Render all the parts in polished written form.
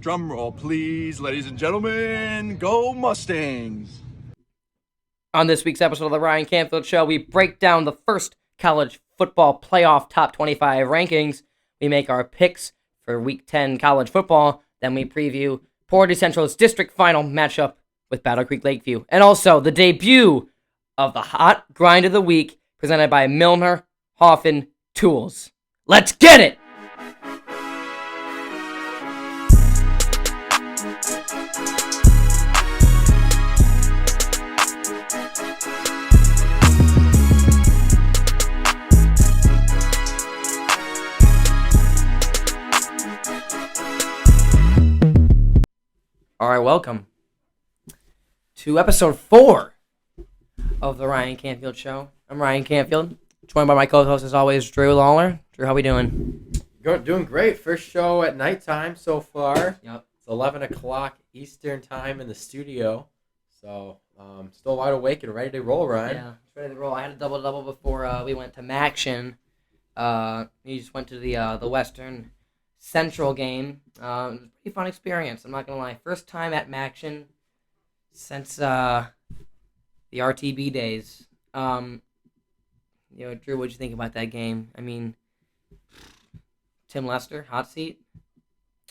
Drum roll, please, ladies and gentlemen. Go Mustangs! On this week's episode of the Ryan Canfield Show, we break down the first college football playoff top 25 rankings. We make our picks for Week 10 college football. Then we preview Portage Central's district final matchup with Battle Creek Lakeview. And also the debut of the Hot Grind of the Week presented by Millner-Haufen Tools. Let's get it! All right, welcome to episode 4 of the Ryan Canfield Show. I'm Ryan Canfield, joined by my co-host as always, Drew Lawler. Drew, how we doing? Doing great. First show at nighttime so far. Yep. It's 11 o'clock Eastern time in the studio. So, still wide awake and ready to roll, Ryan. Yeah, it's ready to roll. I had a double-double before we went to Maction. We just went to the Western Central game. It was a pretty fun experience, I'm not going to lie. First time at Maction since the RTB days. Drew, what'd you think about that game? I mean, Tim Lester, hot seat?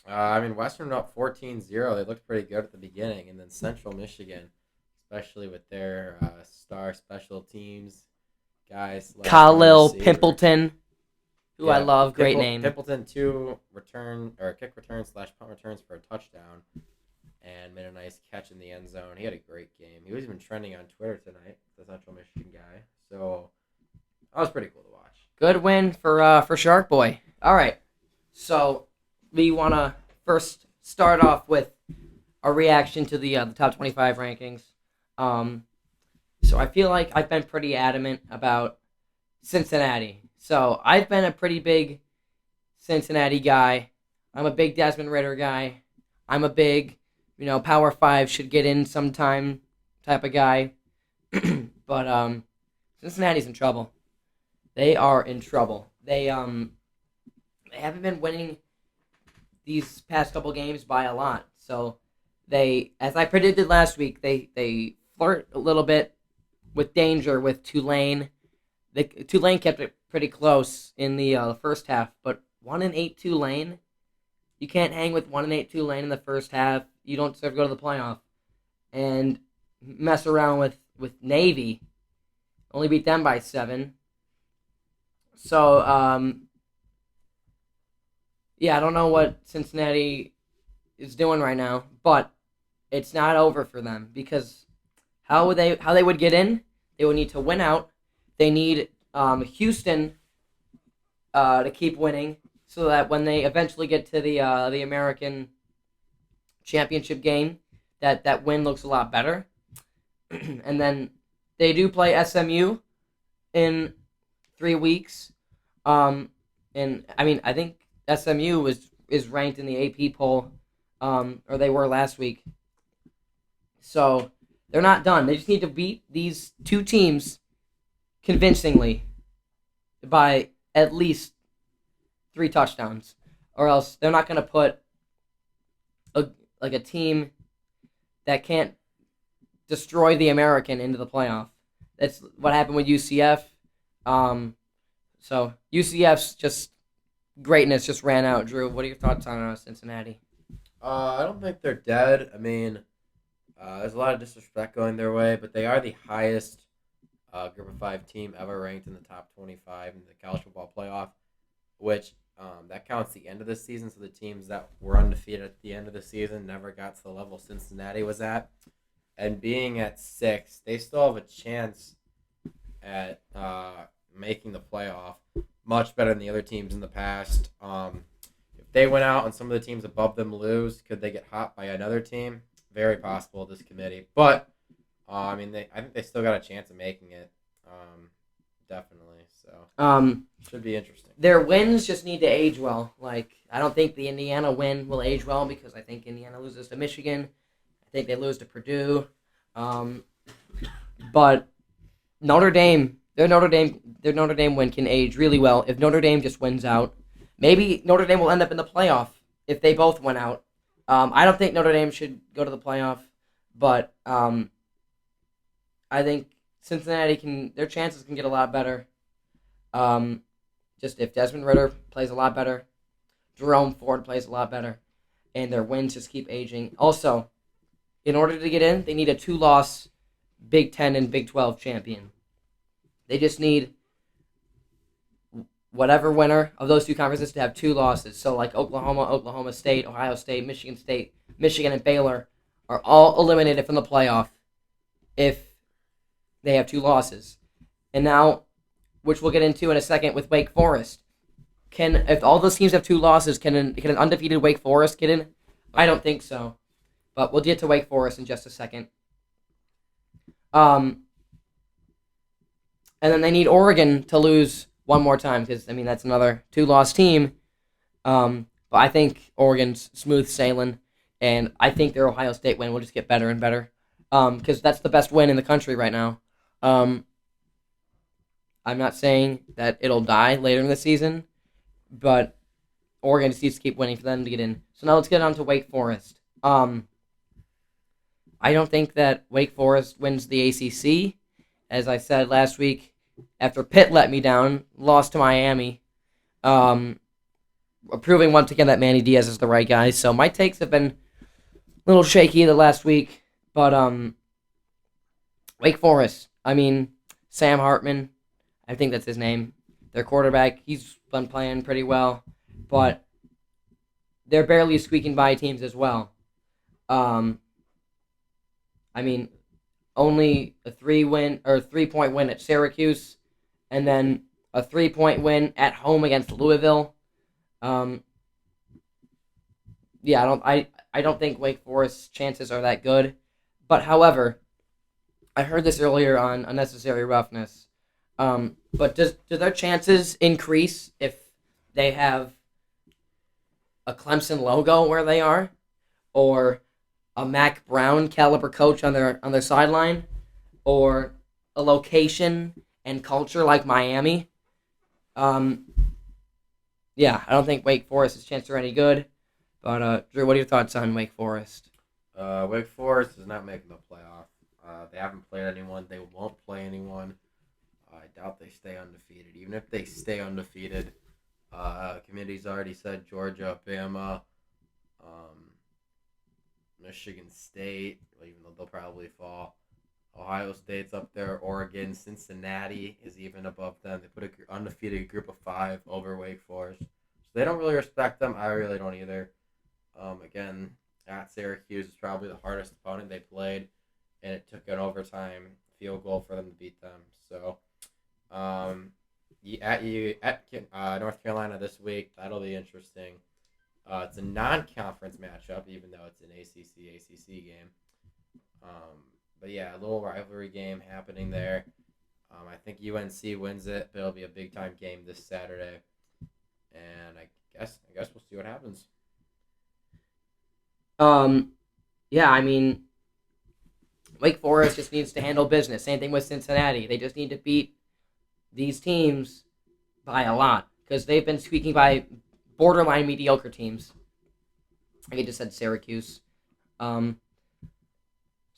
Western up 14-0. They looked pretty good at the beginning. And then Central Michigan, especially with their star special teams guys. Khalil Pimpleton, who I love. Great name. Pimpleton, 2 kick returns / punt returns for a touchdown. And made a nice catch in the end zone. He had a great game. He was even trending on Twitter tonight, the Central Michigan guy. So that was pretty cool to watch. Good win for Shark Boy. All right, so we want to first start off with a reaction to the top 25 rankings. So I feel like I've been pretty adamant about Cincinnati. So I've been a pretty big Cincinnati guy. I'm a big Desmond Ridder guy. I'm a big, Power 5 should get in sometime type of guy. But Cincinnati's in trouble. They are in trouble. They haven't been winning these past couple games by a lot. So they, as I predicted last week, they flirt a little bit with danger with Tulane. Tulane kept it pretty close in the first half, but 1-8 Tulane, you can't hang with 1-8 Tulane in the first half. You don't deserve to go to the playoff. And mess around with Navy, only beat them by 7. So, I don't know what Cincinnati is doing right now, but it's not over for them because how they would get in, they would need to win out. They need Houston to keep winning so that when they eventually get to the American Championship game, that win looks a lot better. And then they do play SMU in 3 weeks. I think SMU is ranked in the AP poll, or they were last week. So they're not done. They just need to beat these 2 teams convincingly by at least 3 touchdowns, or else they're not going to put a team that can't destroy the American into the playoff. That's what happened with UCF. So UCF's greatness just ran out. Drew, what are your thoughts on Cincinnati? I don't think they're dead. There's a lot of disrespect going their way, but they are the highest Group of 5 team ever ranked in the top 25 in the college football playoff, which that counts the end of the season. So the teams that were undefeated at the end of the season never got to the level Cincinnati was at. And being at 6, they still have a chance at making the playoff. Much better than the other teams in the past. If they went out and some of the teams above them lose, could they get hot by another team? Very possible, this committee. But, I think they still got a chance of making it. Definitely. So, should be interesting. Their wins just need to age well. I don't think the Indiana win will age well because I think Indiana loses to Michigan. I think they lose to Purdue. But Notre Dame, their Notre Dame win can age really well if Notre Dame just wins out. Maybe Notre Dame will end up in the playoff if they both win out. I don't think Notre Dame should go to the playoff, but I think Cincinnati their chances can get a lot better. Just if Desmond Ridder plays a lot better, Jerome Ford plays a lot better, and their wins just keep aging. Also, in order to get in, they need a 2-loss Big Ten and Big 12 champion. They just need whatever winner of those 2 conferences to have 2 losses. So like Oklahoma, Oklahoma State, Ohio State, Michigan, and Baylor are all eliminated from the playoff if they have 2 losses. And now, which we'll get into in a second with Wake Forest. If all those teams have 2 losses, can an undefeated Wake Forest get in? I don't think so. But we'll get to Wake Forest in just a second. And then they need Oregon to lose one more time because, that's another 2-loss team. But I think Oregon's smooth sailing, and I think their Ohio State win will just get better and better because that's the best win in the country right now. I'm not saying that it'll die later in the season, but Oregon just needs to keep winning for them to get in. So now let's get on to Wake Forest. I don't think that Wake Forest wins the ACC. As I said last week, after Pitt let me down, lost to Miami, proving once again that Manny Diaz is the right guy. So my takes have been a little shaky the last week, but Wake Forest, Sam Hartman, I think that's his name, their quarterback, he's been playing pretty well, but they're barely squeaking by teams as well. Only a 3-point win at Syracuse, and then a 3-point win at home against Louisville. I don't think Wake Forest's chances are that good. But however, I heard this earlier on Unnecessary Roughness. But do their chances increase if they have a Clemson logo where they are, or a Mac Brown caliber coach on their sideline, or a location and culture like Miami? I don't think Wake Forest's chances are any good. But Drew, what are your thoughts on Wake Forest? Wake Forest is not making the playoff. They haven't played anyone. They won't play anyone. I doubt they stay undefeated. Even if they stay undefeated, committee's already said Georgia, Bama, Michigan State, even though they'll probably fall. Ohio State's up there. Oregon, Cincinnati is even above them. They put an undefeated group of 5 over Wake Forest. So they don't really respect them. I really don't either. Again, at Syracuse is probably the hardest opponent they played, and it took an overtime field goal for them to beat them. So, at North Carolina this week, that'll be interesting. It's a non-conference matchup, even though it's an ACC game. But yeah, a little rivalry game happening there. I think UNC wins it, but it'll be a big-time game this Saturday. And I guess we'll see what happens. Wake Forest just needs to handle business. Same thing with Cincinnati. They just need to beat these teams by a lot because they've been squeaking by borderline mediocre teams. I just said Syracuse.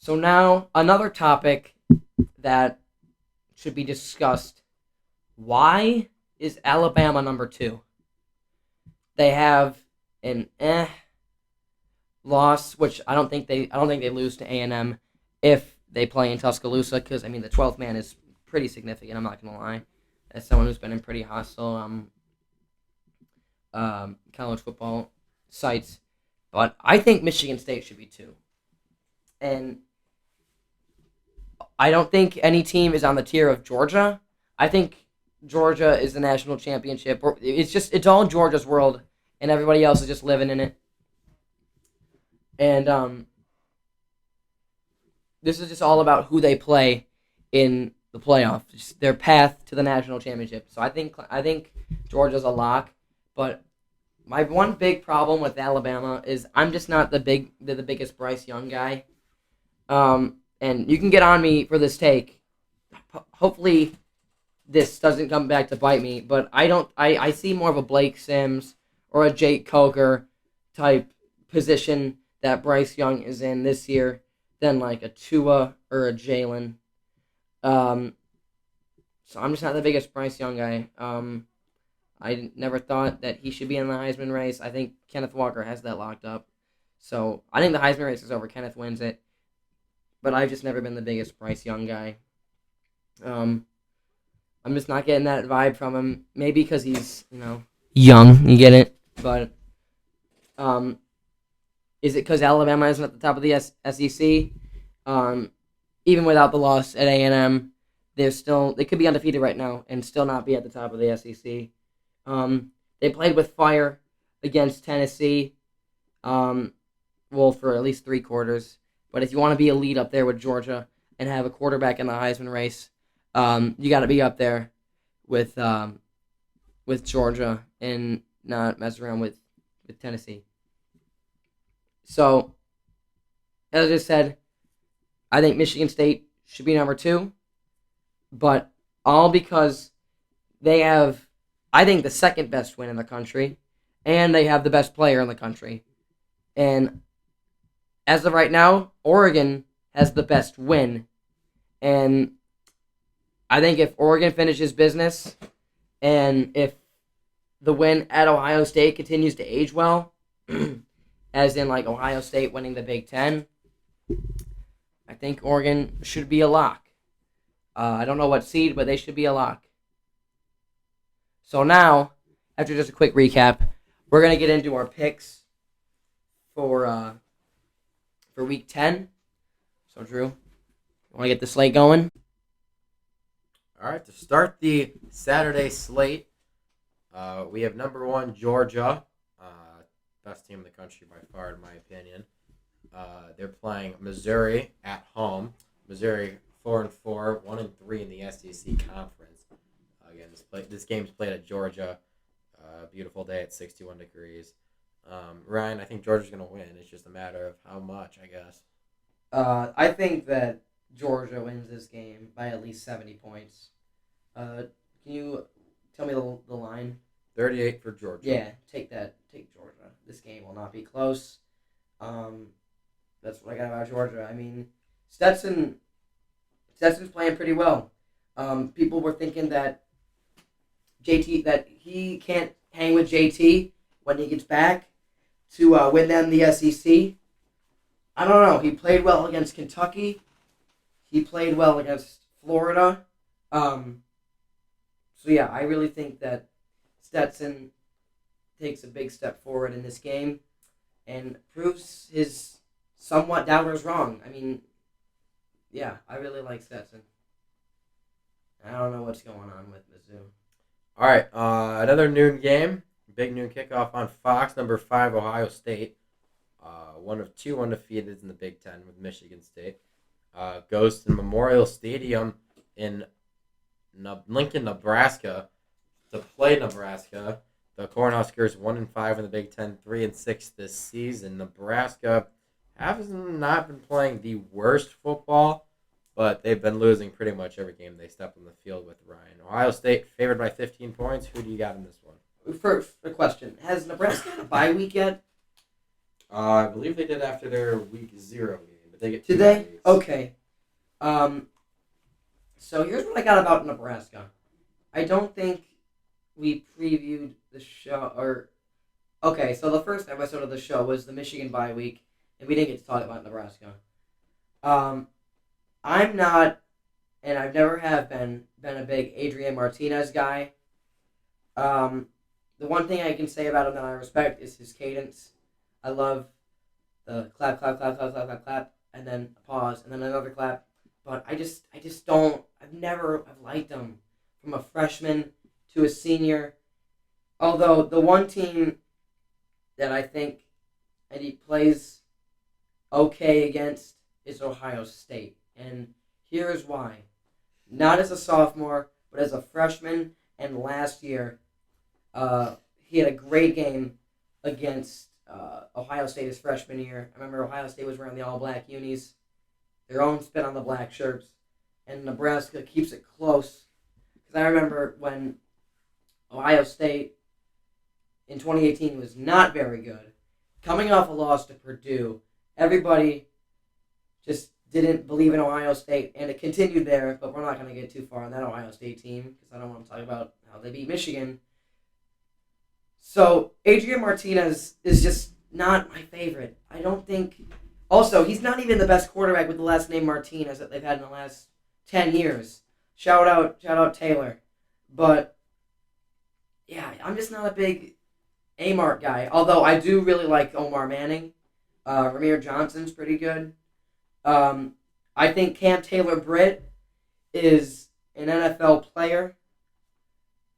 So now another topic that should be discussed. Why is Alabama number 2? They have an loss, which I don't think they lose to A&M if they play in Tuscaloosa, because the 12th man is pretty significant. I'm not gonna lie, as someone who's been in pretty hostile college football sites, but I think Michigan State should be 2, and I don't think any team is on the tier of Georgia. I think Georgia is the national championship. It's all Georgia's world, and everybody else is just living in it. And this is just all about who they play in the playoffs, their path to the national championship. So I think Georgia's a lock. But my one big problem with Alabama is I'm just not the biggest Bryce Young guy. And you can get on me for this take. Hopefully, this doesn't come back to bite me. But I see more of a Blake Sims or a Jake Coker type position that Bryce Young is in this year than like a Tua or a Jalen. So I'm just not the biggest Bryce Young guy. I never thought that he should be in the Heisman race. I think Kenneth Walker has that locked up. So I think the Heisman race is over. Kenneth wins it. But I've just never been the biggest Bryce Young guy. I'm just not getting that vibe from him. Maybe because he's, young. You get it? But is it because Alabama isn't at the top of the SEC? Even without the loss at A&M, they could be undefeated right now and still not be at the top of the SEC. They played with fire against Tennessee, for at least 3 quarters. But if you want to be elite up there with Georgia and have a quarterback in the Heisman race, you got to be up there with Georgia and not mess around with Tennessee. So, as I just said, I think Michigan State should be number 2, but all because they have, I think, the second best win in the country, and they have the best player in the country. And as of right now, Oregon has the best win. And I think if Oregon finishes business, and if the win at Ohio State continues to age well, as in like Ohio State winning the Big Ten, I think Oregon should be a lock. I don't know what seed, but they should be a lock. So now, after just a quick recap, we're going to get into our picks for Week 10. So, Drew, you want to get the slate going? All right, to start the Saturday slate, we have number 1, Georgia. Best team in the country by far, in my opinion. They're playing Missouri at home. Missouri 4-4, 1-3 in the SEC conference. Again, this game's played at Georgia. Beautiful day at 61 degrees. Ryan, I think Georgia's going to win. It's just a matter of how much, I guess. I think that Georgia wins this game by at least 70 points. Can you tell me the line? 38 for Georgia. Yeah, take that. Take Georgia. This game will not be close. That's what I got about Georgia. I mean, Stetson's playing pretty well. People were thinking that he can't hang with JT when he gets back to win them the SEC. I don't know. He played well against Kentucky. He played well against Florida. So yeah, I really think that Stetson takes a big step forward in this game and proves his somewhat doubters wrong. I mean, yeah, I really like Stetson. I don't know what's going on with Mizzou. All right, another noon game. Big noon kickoff on Fox. Number 5, Ohio State. One of 2 undefeated in the Big Ten with Michigan State. Goes to Memorial Stadium in Lincoln, Nebraska to play Nebraska. The Cornhuskers 1-5 in the Big Ten, 3-6 this season. Nebraska has not been playing the worst football, but they've been losing pretty much every game they step on the field with Ryan. Ohio State favored by 15 points. Who do you got in this one? First, a question. Has Nebraska had a bye week yet? I believe they did after their Week 0 game, but they get 2 Did they? weeks. Okay. So here's what I got about Nebraska. I don't think we previewed the show, okay, so the first episode of the show was the Michigan bye week, and we didn't get to talk about Nebraska. I'm not, and I've never have been a big Adrian Martinez guy. The one thing I can say about him that I respect is his cadence. I love the clap, clap, clap, clap, clap, clap, clap, and then a pause, and then another clap. But I just don't, I've liked him from a freshman to a senior. Although the one team that I think that he plays okay against is Ohio State. And here's why. Not as a sophomore, but as a freshman and last year, he had a great game against Ohio State his freshman year. I remember Ohio State was wearing the all-black unis, their own spin on the black shirts, and Nebraska keeps it close. Because I remember when Ohio State in 2018 was not very good, coming off a loss to Purdue, everybody just didn't believe in Ohio State, and it continued there, but we're not going to get too far on that Ohio State team because I don't want to talk about how they beat Michigan. So, Adrian Martinez is just not my favorite. I don't think... Also, he's not even the best quarterback with the last name Martinez that they've had in the last 10 years. Shout out Taylor. But, yeah, I'm just not a big A-Mart guy. Although, I do really like Omar Manning. Ramir Johnson's pretty good. I think Cam Taylor-Britt is an NFL player.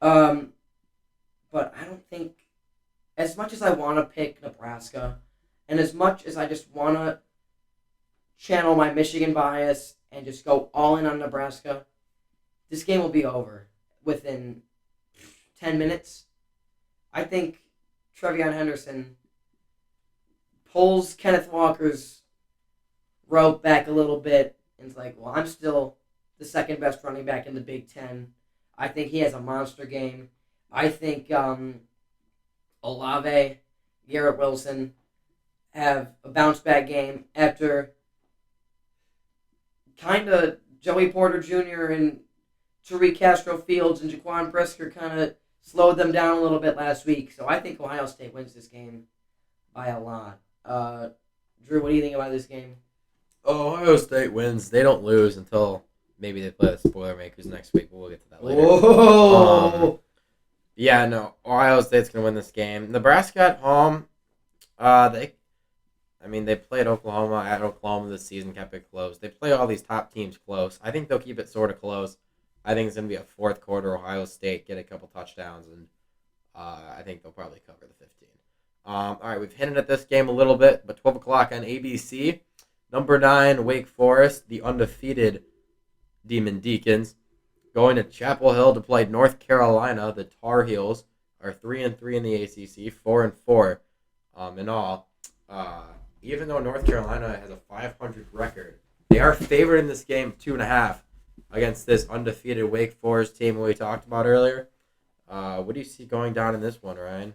But I don't think, as much as I want to pick Nebraska, and as much as I just want to channel my Michigan bias and just go all in on Nebraska, this game will be over within 10 minutes. I think Trevion Henderson pulls Kenneth Walker's rope back a little bit and it's like, well, I'm still the second best running back in the Big Ten. I think he has a monster game. I think Olave, Garrett Wilson have a bounce-back game after kind of Joey Porter Jr. and Tariq Castro-Fields and Jaquan Brisker kind of slowed them down a little bit last week. So I think Ohio State wins this game by a lot. Drew, what do you think about this game? Ohio State wins. They don't lose until maybe they play the Spoilermakers next week, but we'll get to that later. Whoa! Yeah, no, Ohio State's going to win this game. Nebraska at home, they played Oklahoma at Oklahoma this season, kept it close. They play all these top teams close. I think they'll keep it sort of close. I think it's going to be a fourth quarter Ohio State, get a couple touchdowns, and I think they'll probably cover the 15. All right, we've hinted at this game a little bit, but 12 o'clock on ABC. Number 9, Wake Forest, the undefeated Demon Deacons, going to Chapel Hill to play North Carolina. The Tar Heels are 3-3 in the ACC, 4-4 in all. Even though North Carolina has a 500 record, they are favored in this game 2.5 against this undefeated Wake Forest team we talked about earlier. What do you see going down in this one, Ryan?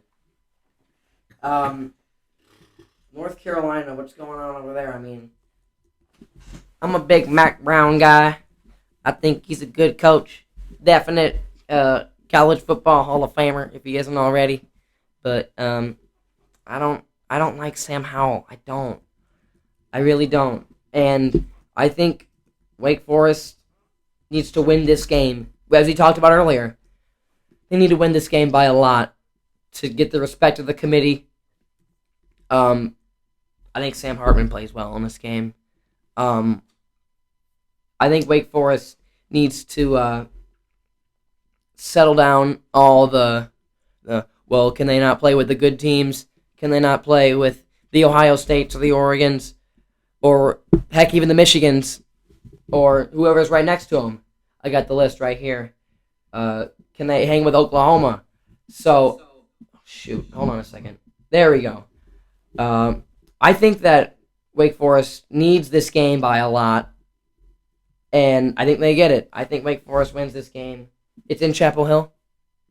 North Carolina, what's going on over there? I mean, I'm a big Mac Brown guy. I think he's a good coach. Definite college football Hall of Famer if he isn't already. But I don't like Sam Howell. I don't. I really don't. And I think Wake Forest needs to win this game. As we talked about earlier, they need to win this game by a lot to get the respect of the committee. I think Sam Hartman plays well in this game. I think Wake Forest needs to settle down all the well, can they not play with the good teams? Can they not play with the Ohio States or the Oregons? Or, heck, even the Michigans? Or whoever's right next to them? I got the list right here. Can they hang with Oklahoma? So, shoot, hold on a second. There we go. I think that Wake Forest needs this game by a lot. And I think they get it. I think Wake Forest wins this game. It's in Chapel Hill?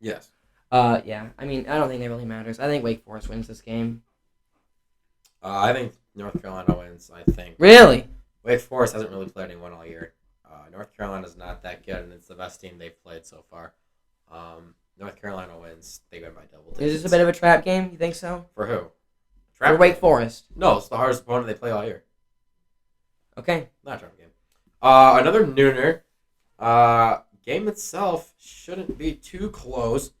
Yes. Yeah. I mean, I don't think that really matters. I think Wake Forest wins this game. I think North Carolina wins, I think. Really? Wake Forest hasn't really played anyone all year. North Carolina's not that good, and it's the best team they've played so far. North Carolina wins. They win by double digits. Is this a bit of a trap game? You think so? For who? For Wake Forest. No, it's the hardest opponent they play all year. Okay. Not a trap game. Another nooner. Game itself shouldn't be too close,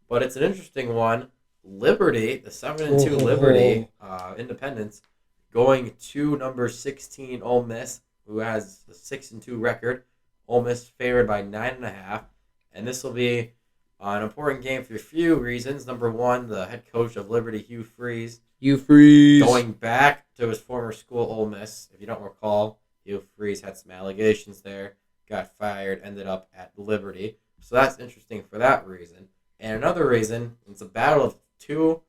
but it's an interesting one. Liberty, the 7-2 Liberty, Independence, going to number 16 Ole Miss, who has a 6-2 record. Ole Miss favored by 9.5, and this will be an important game for a few reasons. Number one, the head coach of Liberty, Hugh Freeze, going back to his former school, Ole Miss. If you don't recall, Hugh Freeze had some allegations there, got fired, ended up at Liberty. So that's interesting for that reason. And another reason, it's a battle of two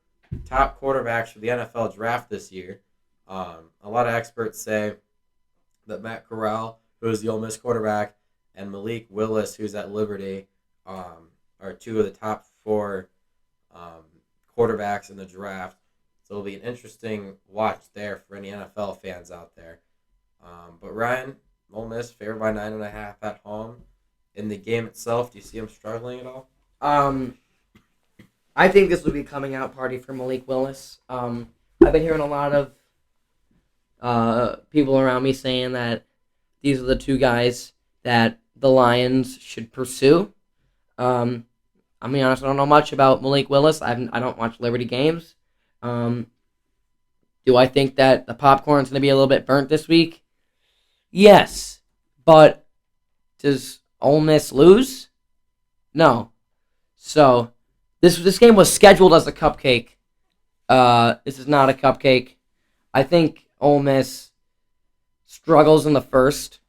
top quarterbacks for the NFL draft this year. A lot of experts say that Matt Corral, who is the Ole Miss quarterback, and Malik Willis, who's at Liberty, are two of the top four quarterbacks in the draft. So So it'll be an interesting watch there for any NFL fans out there. But Ryan, Ole Miss favored by 9.5 at home. In the game itself, do you see them struggling at all? I think this will be a coming out party for Malik Willis. I've been hearing a lot of people around me saying that these are the two guys that the Lions should pursue. I'll be honest, I don't know much about Malik Willis. I don't watch Liberty games. Do I think that the popcorn's going to be a little bit burnt this week? Yes. But does Ole Miss lose? No. So, this game was scheduled as a cupcake. This is not a cupcake. I think Ole Miss struggles in the first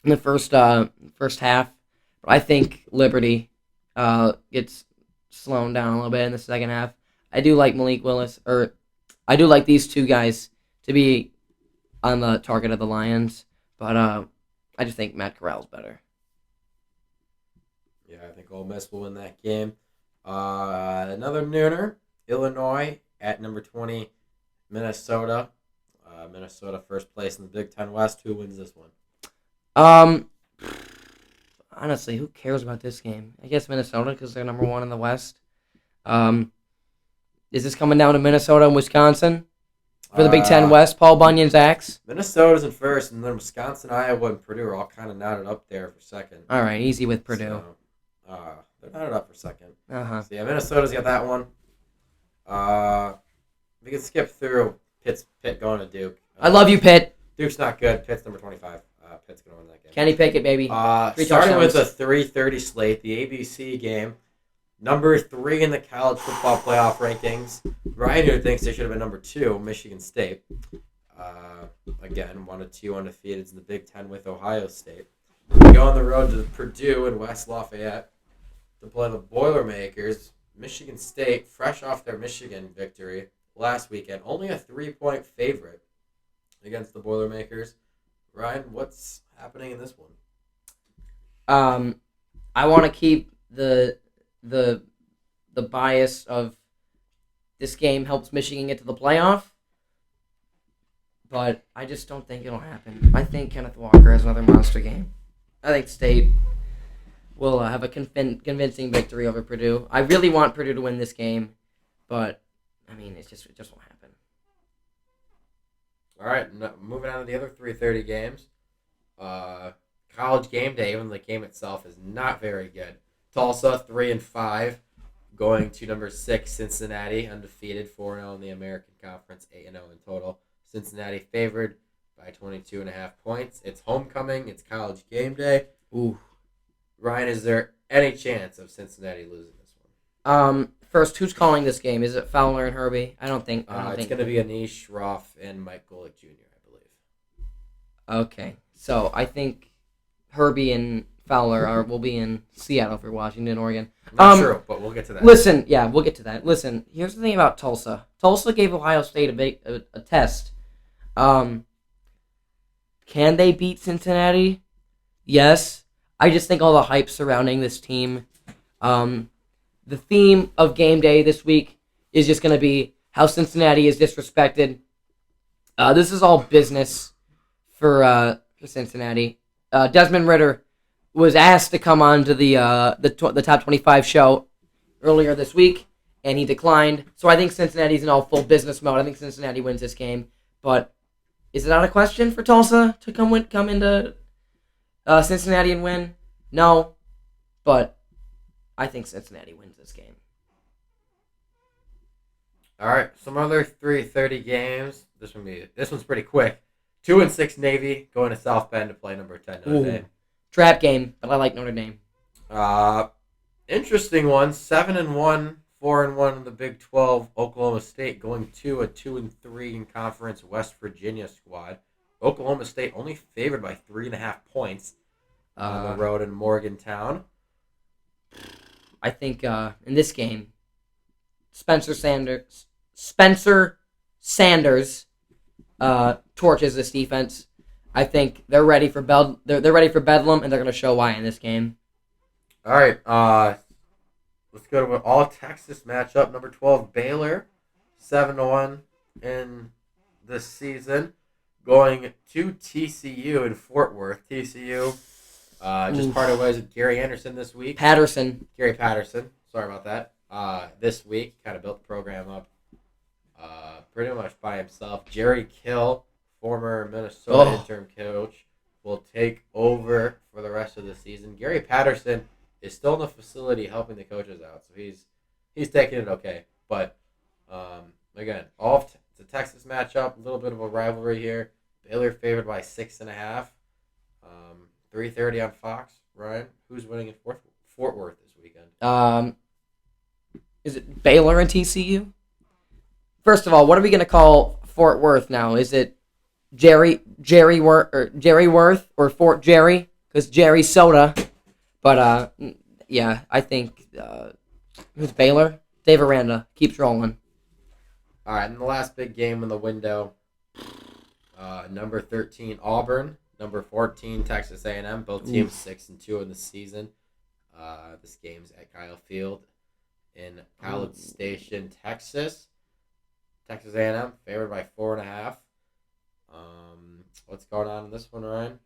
half. But I think Liberty gets slowed down a little bit in the second half. I do like Malik Willis, or I do like these two guys to be on the target of the Lions, but I just think Matt Corral's better. Yeah, I think Ole Miss will win that game. Another nooner, Illinois at number 20, Minnesota. Minnesota first place in the Big Ten West. Who wins this one? Honestly, who cares about this game? I guess Minnesota because they're number one in the West. Is this coming down to Minnesota and Wisconsin for the Big Ten West? Paul Bunyan's axe. Minnesota's in first, and then Wisconsin, Iowa, and Purdue are all kind of knotted up there for second. All right, easy with Purdue. So, they're knotted up for second. Uh-huh. So yeah, Minnesota's got that one. We can skip through Pitt going to Duke. I love you, Pitt. Duke's not good. Pitt's number 25. Pitt's going to win that game. Kenny Pickett, baby. Starting with a 3:30 slate, the ABC game. Number 3 in the college football playoff rankings. Ryan here thinks they should have been number 2, Michigan State. Again, 1-2 undefeated in the Big Ten with Ohio State. We go on the road to Purdue and West Lafayette to play the Boilermakers. Michigan State, fresh off their Michigan victory last weekend, only a 3-point favorite against the Boilermakers. Ryan, what's happening in this one? I want to keep the bias of this game helps Michigan get to the playoff, but I just don't think it'll happen. I think Kenneth Walker has another monster game. I think State will have a convincing victory over Purdue. I really want Purdue to win this game, but I mean it just won't happen. All right, moving on to the other 3:30 games. College game day, even the game itself is not very good. Tulsa 3-5, going to number 6 Cincinnati, undefeated 4-0 in the American Conference, 8-0 in total. Cincinnati favored by 22.5 points. It's homecoming. It's college game day. Ooh, Ryan, is there any chance of Cincinnati losing this one? First, who's calling this game? Is it Fowler and Herbie? I don't think. It's going to be Anish Shroff and Mike Golick Jr., I believe. Okay, so I think Herbie and Fowler will be in Seattle for Washington, Oregon. Not sure, but we'll get to that. Listen, yeah, we'll get to that. Listen, here's the thing about Tulsa. Tulsa gave Ohio State a test. Can they beat Cincinnati? Yes. I just think all the hype surrounding this team. The theme of game day this week is just going to be how Cincinnati is disrespected. This is all business for Cincinnati. Desmond Ridder was asked to come on to the top 25 show earlier this week, and he declined. So I think Cincinnati's in all full business mode. I think Cincinnati wins this game. But is it out of question for Tulsa to come into Cincinnati and win? No, but I think Cincinnati wins this game. All right, some other 3:30 games. This one's pretty quick. 2-6 Navy going to South Bend to play number 10 Notre Dame. Trap game, but I like Notre Dame. Interesting one. 7-1, 4-1 in the Big 12. Oklahoma State going to a 2-3 in conference West Virginia squad. Oklahoma State only favored by 3.5 points on the road in Morgantown. I think in this game, Spencer Sanders torches this defense. I think they're ready for they're ready for Bedlam, and they're going to show why in this game. All right, let's go to an all-Texas matchup. Number 12 Baylor 7-1 in this season, going to TCU in Fort Worth. TCU just parted ways with Gary Anderson this week. Gary Patterson. Sorry about that. This week, kind of built the program up pretty much by himself. Jerry Kill, former Minnesota interim coach, will take over for the rest of the season. Gary Patterson is still in the facility helping the coaches out, so he's taking it okay. But again, it's a Texas matchup, a little bit of a rivalry here. Baylor favored by 6.5. 3:30 on Fox. Ryan, who's winning in Fort Worth this weekend? Is it Baylor and TCU? First of all, what are we gonna call Fort Worth now? Is it Jerry Worth or Fort Jerry? Because Jerry's soda. But yeah, I think who's Baylor? Dave Aranda keeps rolling. All right, and the last big game in the window. Number 13 Auburn, number 14 Texas A&M. Both teams 6-2 in the season. This game's at Kyle Field in College Station, Texas. Texas A&M favored by 4.5. What's going on in this one, Ryan?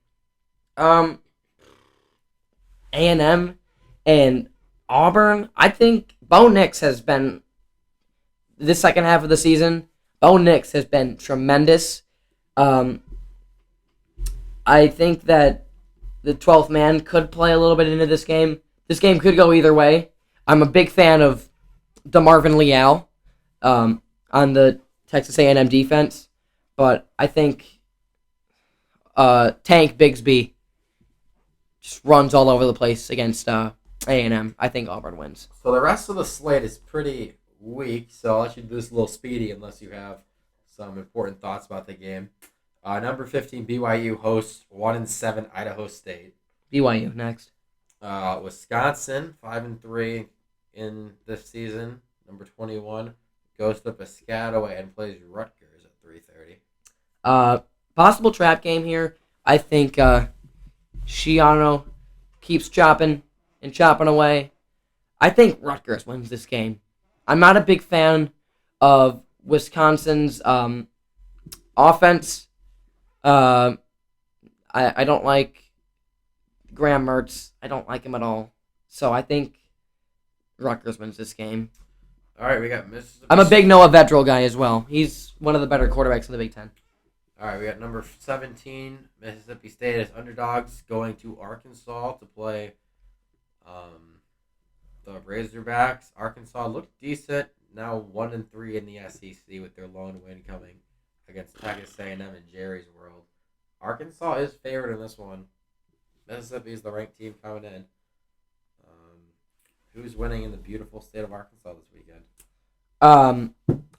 A&M and Auburn. I think Bo Nix has been this second half of the season. Bo Nix has been tremendous. I think that the 12th man could play a little bit into this game. This game could go either way. I'm a big fan of DeMarvin Leal on the Texas A&M defense, but I think Tank Bigsby just runs all over the place against A&M. I think Auburn wins. So the rest of the slate is pretty weak, so I'll let you do this a little speedy unless you have some important thoughts about the game. Number 15 BYU hosts 1-7 Idaho State. BYU next. Wisconsin 5-3 in this season. Number 21 goes to Piscataway and plays Rutgers at 3:30. Possible trap game here. I think Shiano keeps chopping away. I think Rutgers wins this game. I'm not a big fan of Wisconsin's offense. I don't like Graham Mertz. I don't like him at all. So I think Rutgers wins this game. All right, we got Mississippi. I'm a big Noah Vedral guy as well. He's one of the better quarterbacks in the Big Ten. All right, we got number 17 Mississippi State as underdogs going to Arkansas to play the Razorbacks. Arkansas looked decent. Now 1-3 in the SEC with their lone win coming against Texas A&M in Jerry's World. Arkansas is favored in this one. Mississippi is the ranked team coming in. Who's winning in the beautiful state of Arkansas this weekend?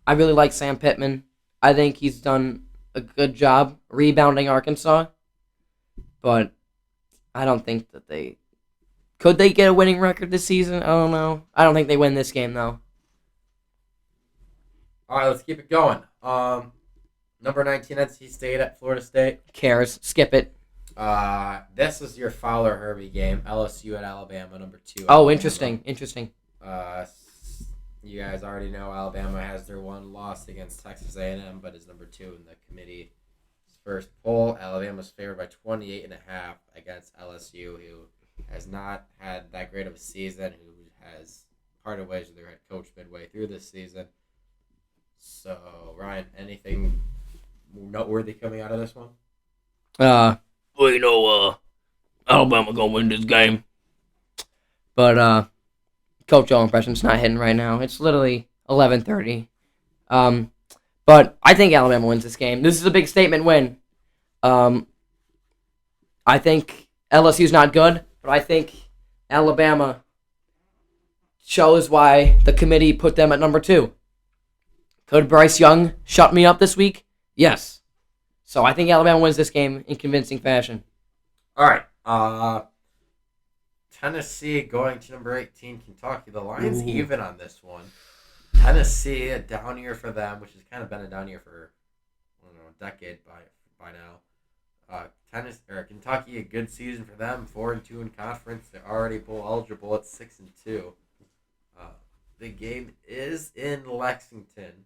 I really like Sam Pittman. I think he's done a good job rebounding Arkansas, but I don't think that could they get a winning record this season? I don't know. I don't think they win this game though. All right, let's keep it going. Number 19 NC State at Florida State. Cares. Skip it. This is your Fowler Herbie game. LSU at Alabama, number 2. Oh, Alabama. interesting. You guys already know Alabama has their one loss against Texas A&M, but is number 2 in the committee's first poll. Alabama's favored by 28.5 against LSU, who has not had that great of a season, who has parted ways with their head coach midway through this season. So, Ryan, anything noteworthy coming out of this one? Alabama gonna win this game. But, Coach O impression's not hitting right now. It's literally 11:30. But I think Alabama wins this game. This is a big statement win. I think LSU's not good, but I think Alabama shows why the committee put them at number 2. Could Bryce Young shut me up this week? Yes. So I think Alabama wins this game in convincing fashion. All right. Tennessee going to number 18, Kentucky. The line's even on this one. Tennessee, a down year for them, which has kind of been a down year for a decade by now. Kentucky, a good season for them, 4-2 in conference. They're already bowl eligible at 6-2. The game is in Lexington.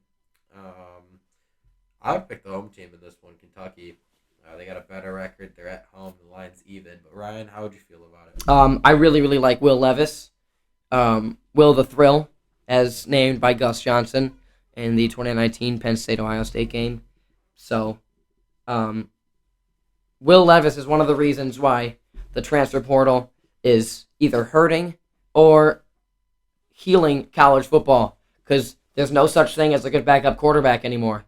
I would pick the home team in this one, Kentucky. They got a better record. They're at home. The line's even. But Ryan, how would you feel about it? I really, really like Will Levis. Will the Thrill, as named by Gus Johnson in the 2019 Penn State-Ohio State game. So, Will Levis is one of the reasons why the transfer portal is either hurting or healing college football, because there's no such thing as a good backup quarterback anymore.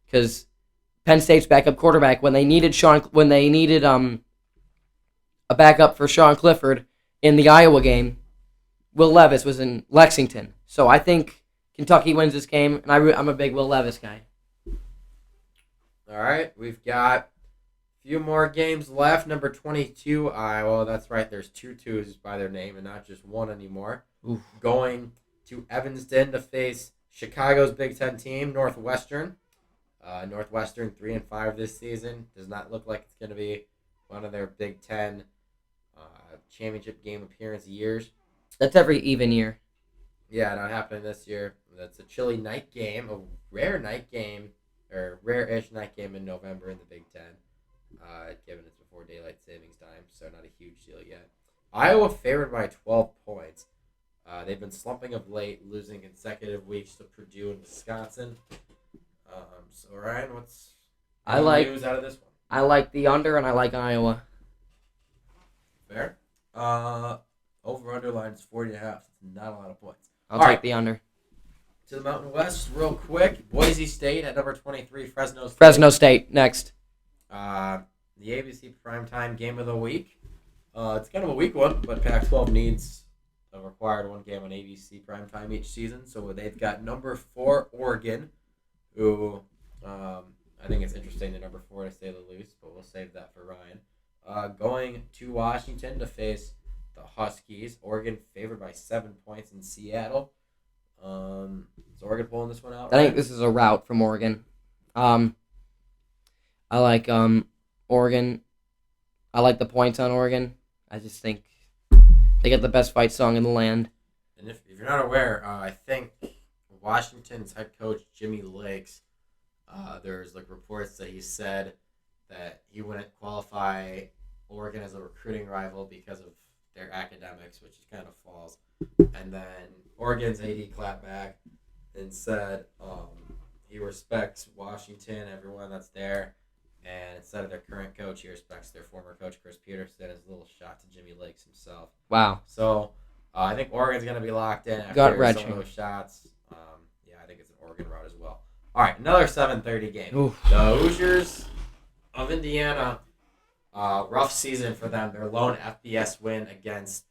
Because Penn State's backup quarterback, when they needed a backup for Sean Clifford in the Iowa game, Will Levis was in Lexington. So I think Kentucky wins this game, and I'm a big Will Levis guy. All right, we've got a few more games left. Number 22, Iowa. That's right, there's two twos by their name and not just one anymore. Oof. Going to Evanston to face Chicago's Big Ten team, Northwestern. Northwestern 3-5 this season. Does not look like it's going to be one of their Big Ten championship game appearance years. That's every even year. Yeah, not happening this year. That's a chilly night game, a rare night game, or rare-ish night game in November in the Big Ten, given it's before daylight savings time, so not a huge deal yet. Iowa favored by 12 points. They've been slumping of late, losing consecutive weeks to Purdue and Wisconsin. So Ryan, what's news out of this one? I like the under, and I like Iowa. Fair. Over-under line is 40.5. It's not a lot of points. I'll take the under. To the Mountain West, real quick. Boise State at number 23, Fresno State. Fresno State, next. The ABC primetime game of the week. It's kind of a weak one, but Pac-12 needs a required one game on ABC primetime each season. So they've got number 4, Oregon, who I think it's interesting to number 4 to say the least, but we'll save that for Ryan. Going to Washington to face the Huskies. Oregon favored by 7 points in Seattle. Is Oregon pulling this one out? I think this is a rout from Oregon. I like Oregon. I like the points on Oregon. I just think they get the best fight song in the land. And if you're not aware, I think Washington's head coach Jimmy Lakes, there's reports that he said that he wouldn't qualify Oregon as a recruiting rival because of their academics, which is kind of false. And then Oregon's AD clapped back and said he respects Washington, everyone that's there, and instead of their current coach, he respects their former coach, Chris Peterson, as a little shot to Jimmy Lakes himself. Wow. So I think Oregon's going to be locked in after some of those shots. I think it's an Oregon route as well. All right, another 7:30 game. Oof. The Hoosiers of Indiana, rough season for them. Their lone FBS win against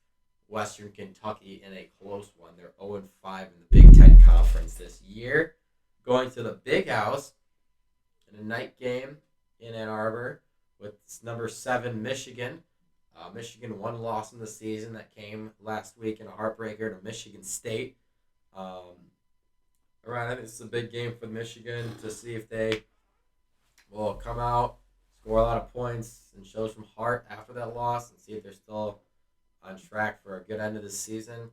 Western Kentucky in a close one. They're 0-5 in the Big Ten Conference this year. Going to the Big House in a night game in Ann Arbor with number 7 Michigan. Michigan one loss in the season that came last week in a heartbreaker to Michigan State. I think it's a big game for Michigan to see if they will come out, score a lot of points, and show some heart after that loss, and see if they're still on track for a good end of the season,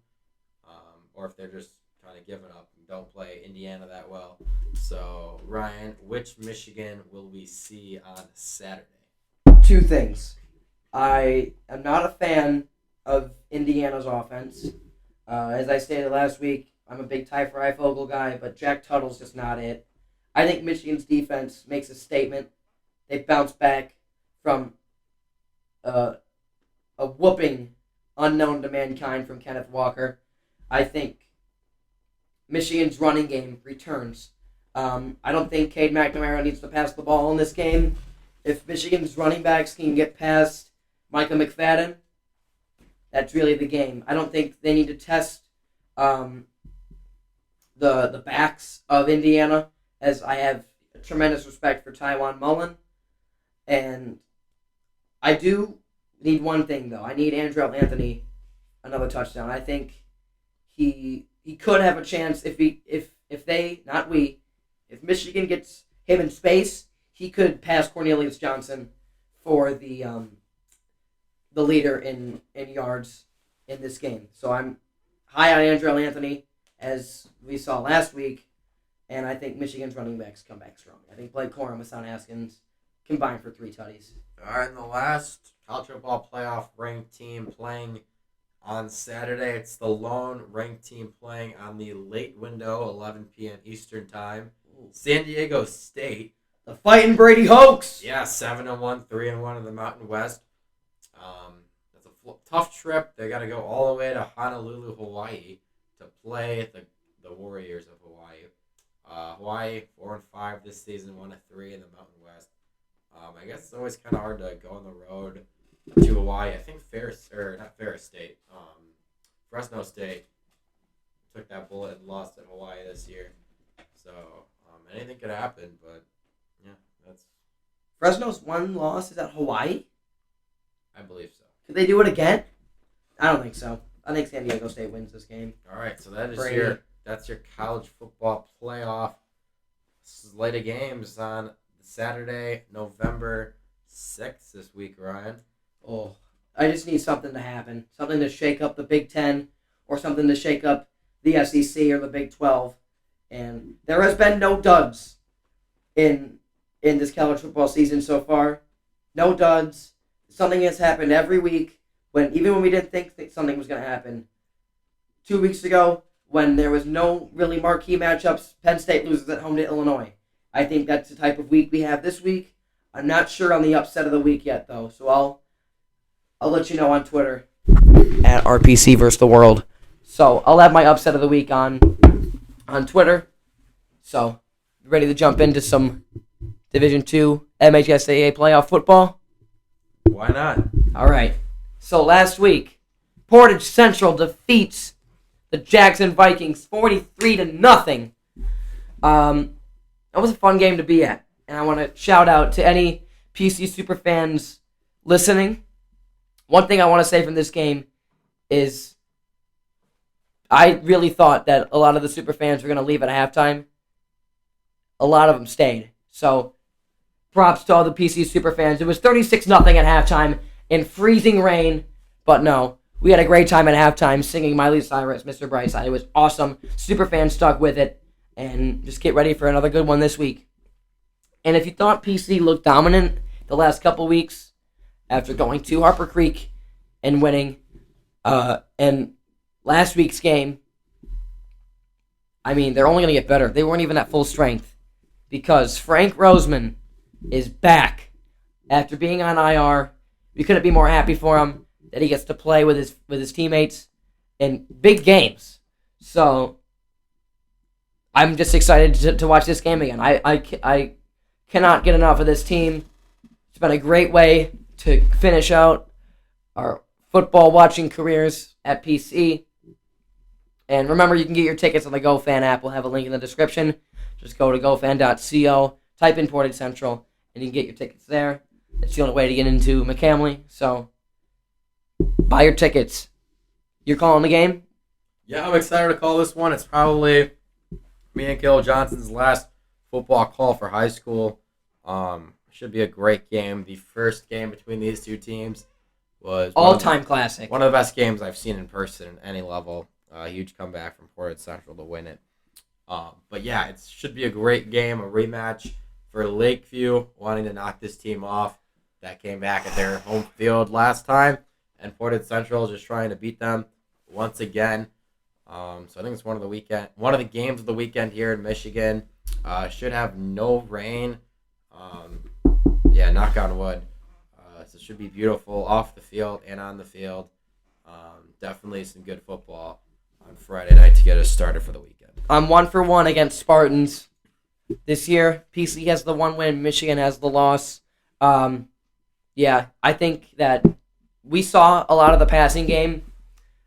or if they're just kind of giving up and don't play Indiana that well. So, Ryan, which Michigan will we see on Saturday? Two things. I am not a fan of Indiana's offense. As I stated last week, I'm a big Ty Freifogel guy, but Jack Tuttle's just not it. I think Michigan's defense makes a statement. They bounce back from a whooping unknown to mankind from Kenneth Walker. I think Michigan's running game returns. I don't think Cade McNamara needs to pass the ball in this game. If Michigan's running backs can get past Micah McFadden, that's really the game. I don't think they need to test the backs of Indiana, as I have tremendous respect for Tywan Mullen. And I do need one thing, though. I need Andrell Anthony another touchdown. I think he could have a chance if Michigan gets him in space, he could pass Cornelius Johnson for the leader in yards in this game. So I'm high on Andrell Anthony, as we saw last week. And I think Michigan's running backs come back strong. I think Blake Corum and Son Haskins combined for 3 tutties. All right, and the last college football playoff ranked team playing on Saturday. It's the lone ranked team playing on the late window, 11 p.m. Eastern time. San Diego State. The Fighting Brady Hoax! Yeah, 7-1, 3-1 in the Mountain West. That's a tough trip. They got to go all the way to Honolulu, Hawaii, to play the Warriors of Hawaii. Hawaii 4-5 this season, 1-3 in the Mountain West. I guess it's always kind of hard to go on the road to Hawaii. I think Fresno State took that bullet and lost at Hawaii this year. So anything could happen, but yeah, that's. Fresno's one loss is at Hawaii? I believe so. Could they do it again? I don't think so. I think San Diego State wins this game. All right, so that is Brady. that's your college football playoff slate of games on Saturday, November 6th this week, Ryan. Oh, I just need something to happen. Something to shake up the Big Ten or something to shake up the SEC or the Big 12. And there has been no duds in this college football season so far. No duds. Something has happened every week, even when we didn't think that something was going to happen. 2 weeks ago, when there was no really marquee matchups, Penn State loses at home to Illinois. I think that's the type of week we have this week. I'm not sure on the upset of the week yet, though, so I'll let you know on Twitter at RPC versus the World. So I'll have my upset of the week on Twitter. So ready to jump into some Division II MHSAA playoff football? Why not? All right. So last week, Portage Central defeats the Jackson Vikings 43-0. That was a fun game to be at, and I want to shout out to any PC super fans listening. One thing I want to say from this game is I really thought that a lot of the super fans were going to leave at halftime. A lot of them stayed. So props to all the PC super fans. It was 36-0 at halftime in freezing rain, but no. We had a great time at halftime singing Miley Cyrus, Mr. Brightside. It was awesome. Super fans stuck with it. And just get ready for another good one this week. And if you thought PC looked dominant the last couple weeks after going to Harper Creek and winning, and last week's game, I mean, they're only going to get better. They weren't even at full strength because Frank Roseman is back after being on IR. We couldn't be more happy for him that he gets to play with his teammates in big games. So I'm just excited to watch this game again. I cannot get enough of this team. It's been a great way to finish out our football watching careers at PC. And remember, you can get your tickets on the GoFan app. We'll have a link in the description. Just go to gofan.co, type in Portage Central, and you can get your tickets there. It's the only way to get into McCamley. So buy your tickets. You're calling the game? Yeah, I'm excited to call this one. It's probably me and Caleb Johnson's last football call for high school. Should be a great game. The first game between these two teams was all-time classic. One of the best games I've seen in person at any level. A huge comeback from Portage Central to win it. But yeah, it should be a great game, a rematch for Lakeview, wanting to knock this team off that came back at their home field last time, and Portage Central just trying to beat them once again. So I think it's one of the games of the weekend here in Michigan. Should have no rain. Knock on wood. So it should be beautiful off the field and on the field. Definitely some good football on Friday night to get us started for the weekend. I'm 1-for-1 against Spartans this year. PC has the one win. Michigan has the loss. I think that we saw a lot of the passing game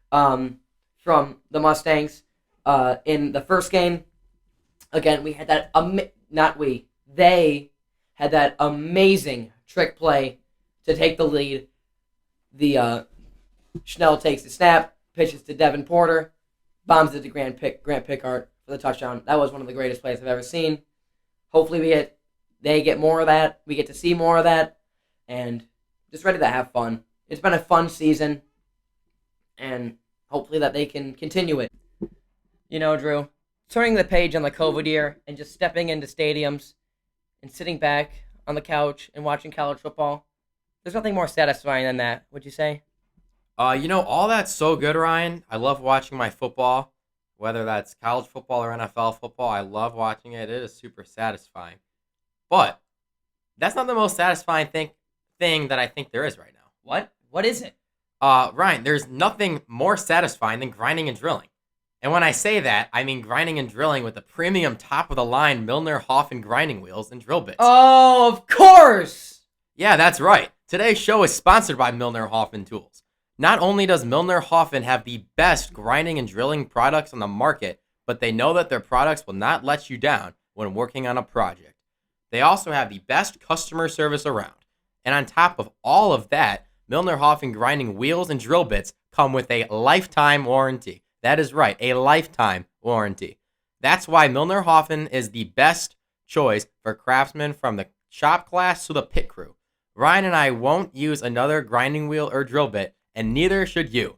from the Mustangs in the first game. Again, we had that they had that amazing trick play to take the lead. Schnell takes the snap, pitches to Devin Porter, bombs it to Grant Pickard for the touchdown. That was one of the greatest plays I've ever seen. Hopefully they get more of that. We get to see more of that, and just ready to have fun. It's been a fun season, and hopefully that they can continue it. You know, Drew, turning the page on the COVID year and just stepping into stadiums and sitting back on the couch and watching college football. There's nothing more satisfying than that, would you say? All that's so good, Ryan. I love watching my football, whether that's college football or NFL football. I love watching it. It is super satisfying. But that's not the most satisfying thing that I think there is right now. What? What is it? Ryan, there's nothing more satisfying than grinding and drilling. And when I say that, I mean grinding and drilling with the premium top-of-the-line Millner-Haufen grinding wheels and drill bits. Oh, of course! Yeah, that's right. Today's show is sponsored by Millner-Haufen Tools. Not only does Millner-Haufen have the best grinding and drilling products on the market, but they know that their products will not let you down when working on a project. They also have the best customer service around. And on top of all of that, Millner-Haufen grinding wheels and drill bits come with a lifetime warranty. That is right, a lifetime warranty. That's why Millner-Haufen is the best choice for craftsmen from the shop class to the pit crew. Ryan and I won't use another grinding wheel or drill bit, and neither should you.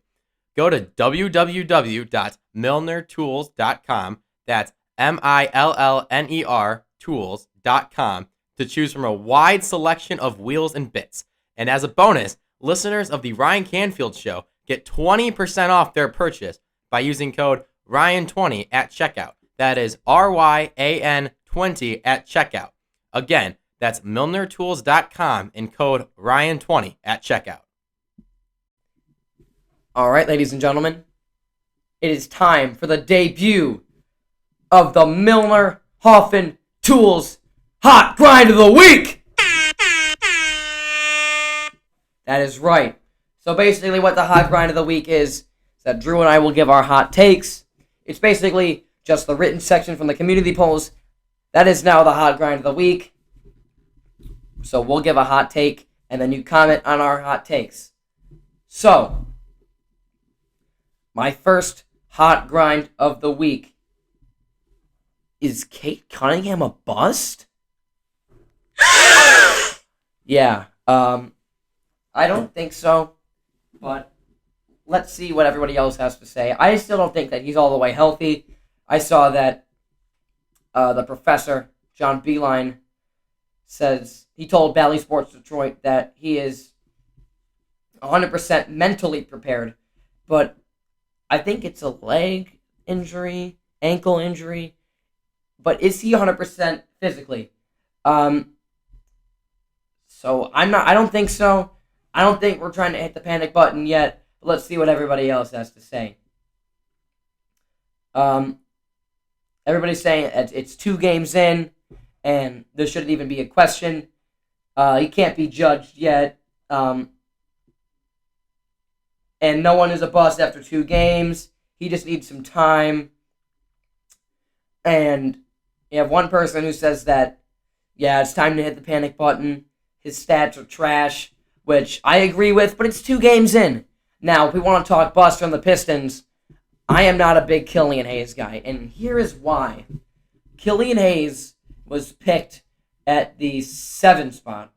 Go to www.millnertools.com, that's MILLNER tools.com, to choose from a wide selection of wheels and bits. And as a bonus, listeners of the Ryan Canfield Show get 20% off their purchase by using code RYAN20 at checkout. That is RYAN20 at checkout. Again, that's MillnerTools.com and code RYAN20 at checkout. All right, ladies and gentlemen, it is time for the debut of the Millner-Haufen Tools Hot Grind of the Week! That is right. So basically what the Hot Grind of the Week is that Drew and I will give our hot takes. It's basically just the written section from the community polls. That is now the Hot Grind of the Week. So we'll give a hot take, and then you comment on our hot takes. So, my first hot grind of the week. Is Kate Cunningham a bust? Yeah, I don't think so, but let's see what everybody else has to say. I still don't think that he's all the way healthy. I saw that the professor, John Beeline, says he told Bally Sports Detroit that he is 100% mentally prepared, but I think it's a leg injury, ankle injury, but is he 100% physically? So I don't think so. I don't think we're trying to hit the panic button yet, but let's see what everybody else has to say. Everybody's saying it's 2 games in, and there shouldn't even be a question. He can't be judged yet. And no one is a bust after 2 games. He just needs some time. And you have one person who says that, yeah, it's time to hit the panic button. His stats are trash, which I agree with, but it's 2 games in. Now, if we want to talk bust from the Pistons, I am not a big Killian Hayes guy, and here is why. Killian Hayes was picked at the 7 spot.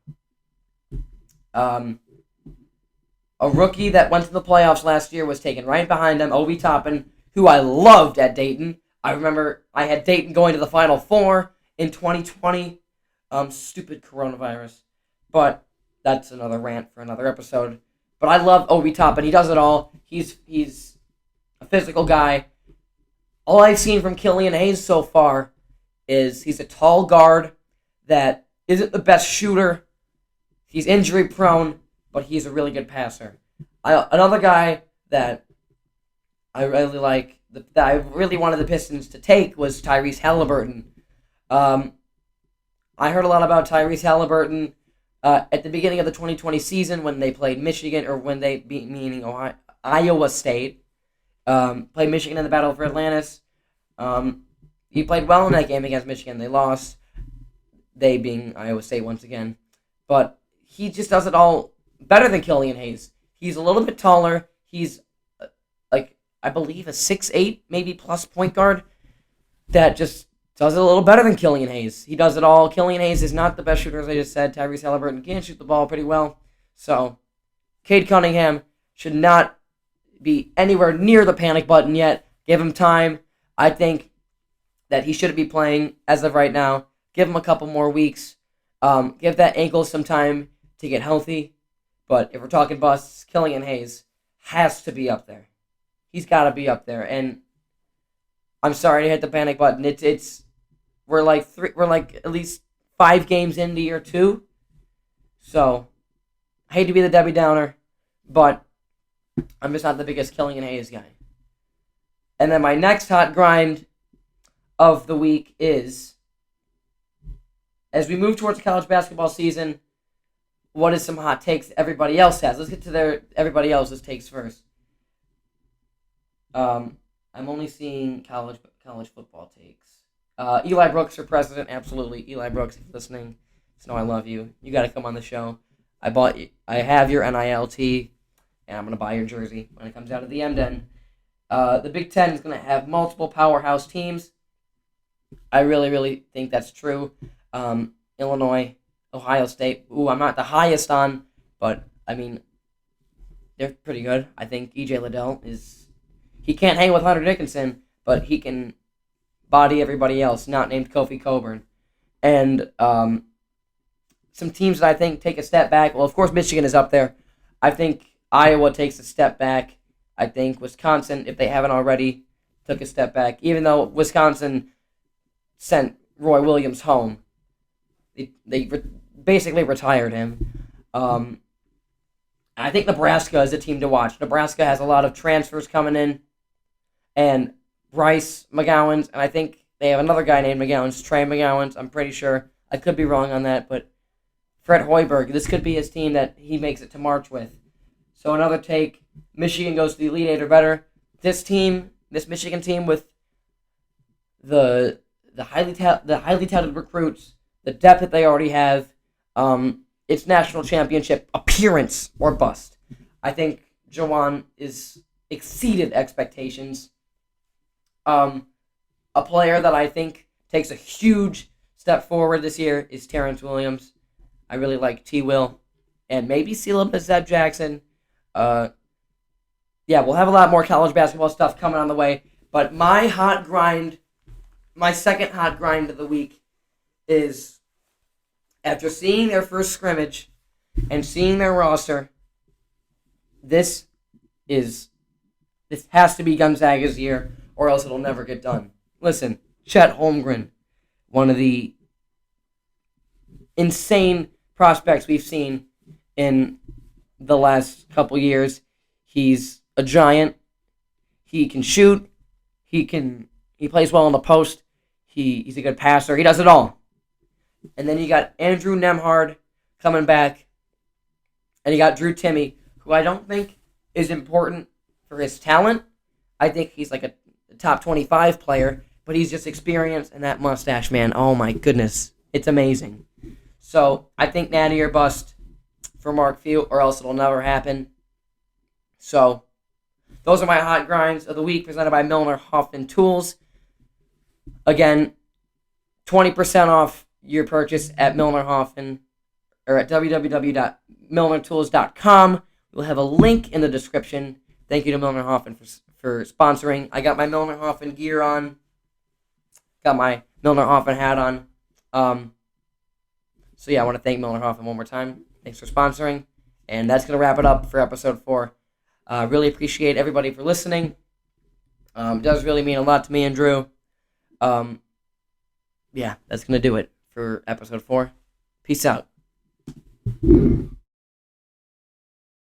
A rookie that went to the playoffs last year was taken right behind him, Obi Toppin, who I loved at Dayton. I remember I had Dayton going to the Final Four in 2020. Stupid coronavirus. But that's another rant for another episode. But I love Obi Toppin. He does it all. He's a physical guy. All I've seen from Killian Hayes so far is he's a tall guard that isn't the best shooter. He's injury prone, but he's a really good passer. Another guy that I really like, that I really wanted the Pistons to take, was Tyrese Halliburton. I heard a lot about Tyrese Halliburton at the beginning of the 2020 season when they played Michigan, or when they beat, meaning Iowa State. Played Michigan in the Battle for Atlantis. He played well in that game against Michigan. They lost. They being Iowa State once again. But he just does it all better than Killian Hayes. He's a little bit taller. He's, I believe, a 6'8", maybe plus point guard that just does it a little better than Killian Hayes. He does it all. Killian Hayes is not the best shooter, as I just said. Tyrese Halliburton can shoot the ball pretty well. So, Cade Cunningham should not be anywhere near the panic button yet. Give him time. I think that he shouldn't be playing as of right now. Give him a couple more weeks. Give that ankle some time to get healthy. But if we're talking busts, Killian Hayes has to be up there. He's got to be up there. And I'm sorry to hit the panic button. We're like at least 5 games into year 2. So I hate to be the Debbie Downer, but I'm just not the biggest Killian Hayes guy. And then my next hot grind of the week is, as we move towards the college basketball season, what is some hot takes everybody else has? Let's get to everybody else's takes first. I'm only seeing college football takes. Eli Brooks for president, absolutely. Eli Brooks, if you're listening, just know I love you. You got to come on the show. I have your NILT, and I'm gonna buy your jersey when it comes out of the end. The Big Ten is gonna have multiple powerhouse teams. I really, really think that's true. Illinois, Ohio State. Ooh, I'm not the highest on, but I mean, they're pretty good. I think E.J. Liddell he can't hang with Hunter Dickinson, but he can body everybody else, not named Kofi Coburn. And some teams that I think take a step back. Well, of course, Michigan is up there. I think Iowa takes a step back. I think Wisconsin, if they haven't already, took a step back. Even though Wisconsin sent Roy Williams home, they basically retired him. I think Nebraska is a team to watch. Nebraska has a lot of transfers coming in, and Bryce McGowens, and I think they have another guy named McGowens, Trey McGowens. I'm pretty sure. I could be wrong on that, but Fred Hoiberg, this could be his team that he makes it to March with. So another take, Michigan goes to the Elite Eight or better. This Michigan team with the highly touted recruits, the depth that they already have, its national championship appearance or bust. I think Jawan is exceeded expectations. A player that I think takes a huge step forward this year is Terrence Williams. I really like T-Will. And maybe seal up as Zeb Jackson. We'll have a lot more college basketball stuff coming on the way. But my second hot grind of the week is, after seeing their first scrimmage and seeing their roster, this has to be Gonzaga's year, or else it'll never get done. Listen, Chet Holmgren, one of the insane prospects we've seen in the last couple years. He's a giant. He can shoot. He plays well in the post. He's a good passer. He does it all. And then you got Andrew Nemhard coming back. And you got Drew Timme, who I don't think is important for his talent. I think he's like a top 25 player, but he's just experienced, and that mustache, man, oh my goodness, it's amazing. So I think natty or bust for Mark Few, or else it'll never happen. So those are my hot grinds of the week, presented by Millner-Haufen Tools. Again, 20% off your purchase at Millner-Haufen, or at www.millnertools.com. We'll have a link in the description. Thank you to Millner-Haufen for sponsoring. I got my Millner-Haufen gear on. Got my Millner-Haufen hat on. I want to thank Millner-Haufen one more time. Thanks for sponsoring. And that's going to wrap it up for episode 4. Really appreciate everybody for listening. It does really mean a lot to me and Drew. That's going to do it for episode 4. Peace out.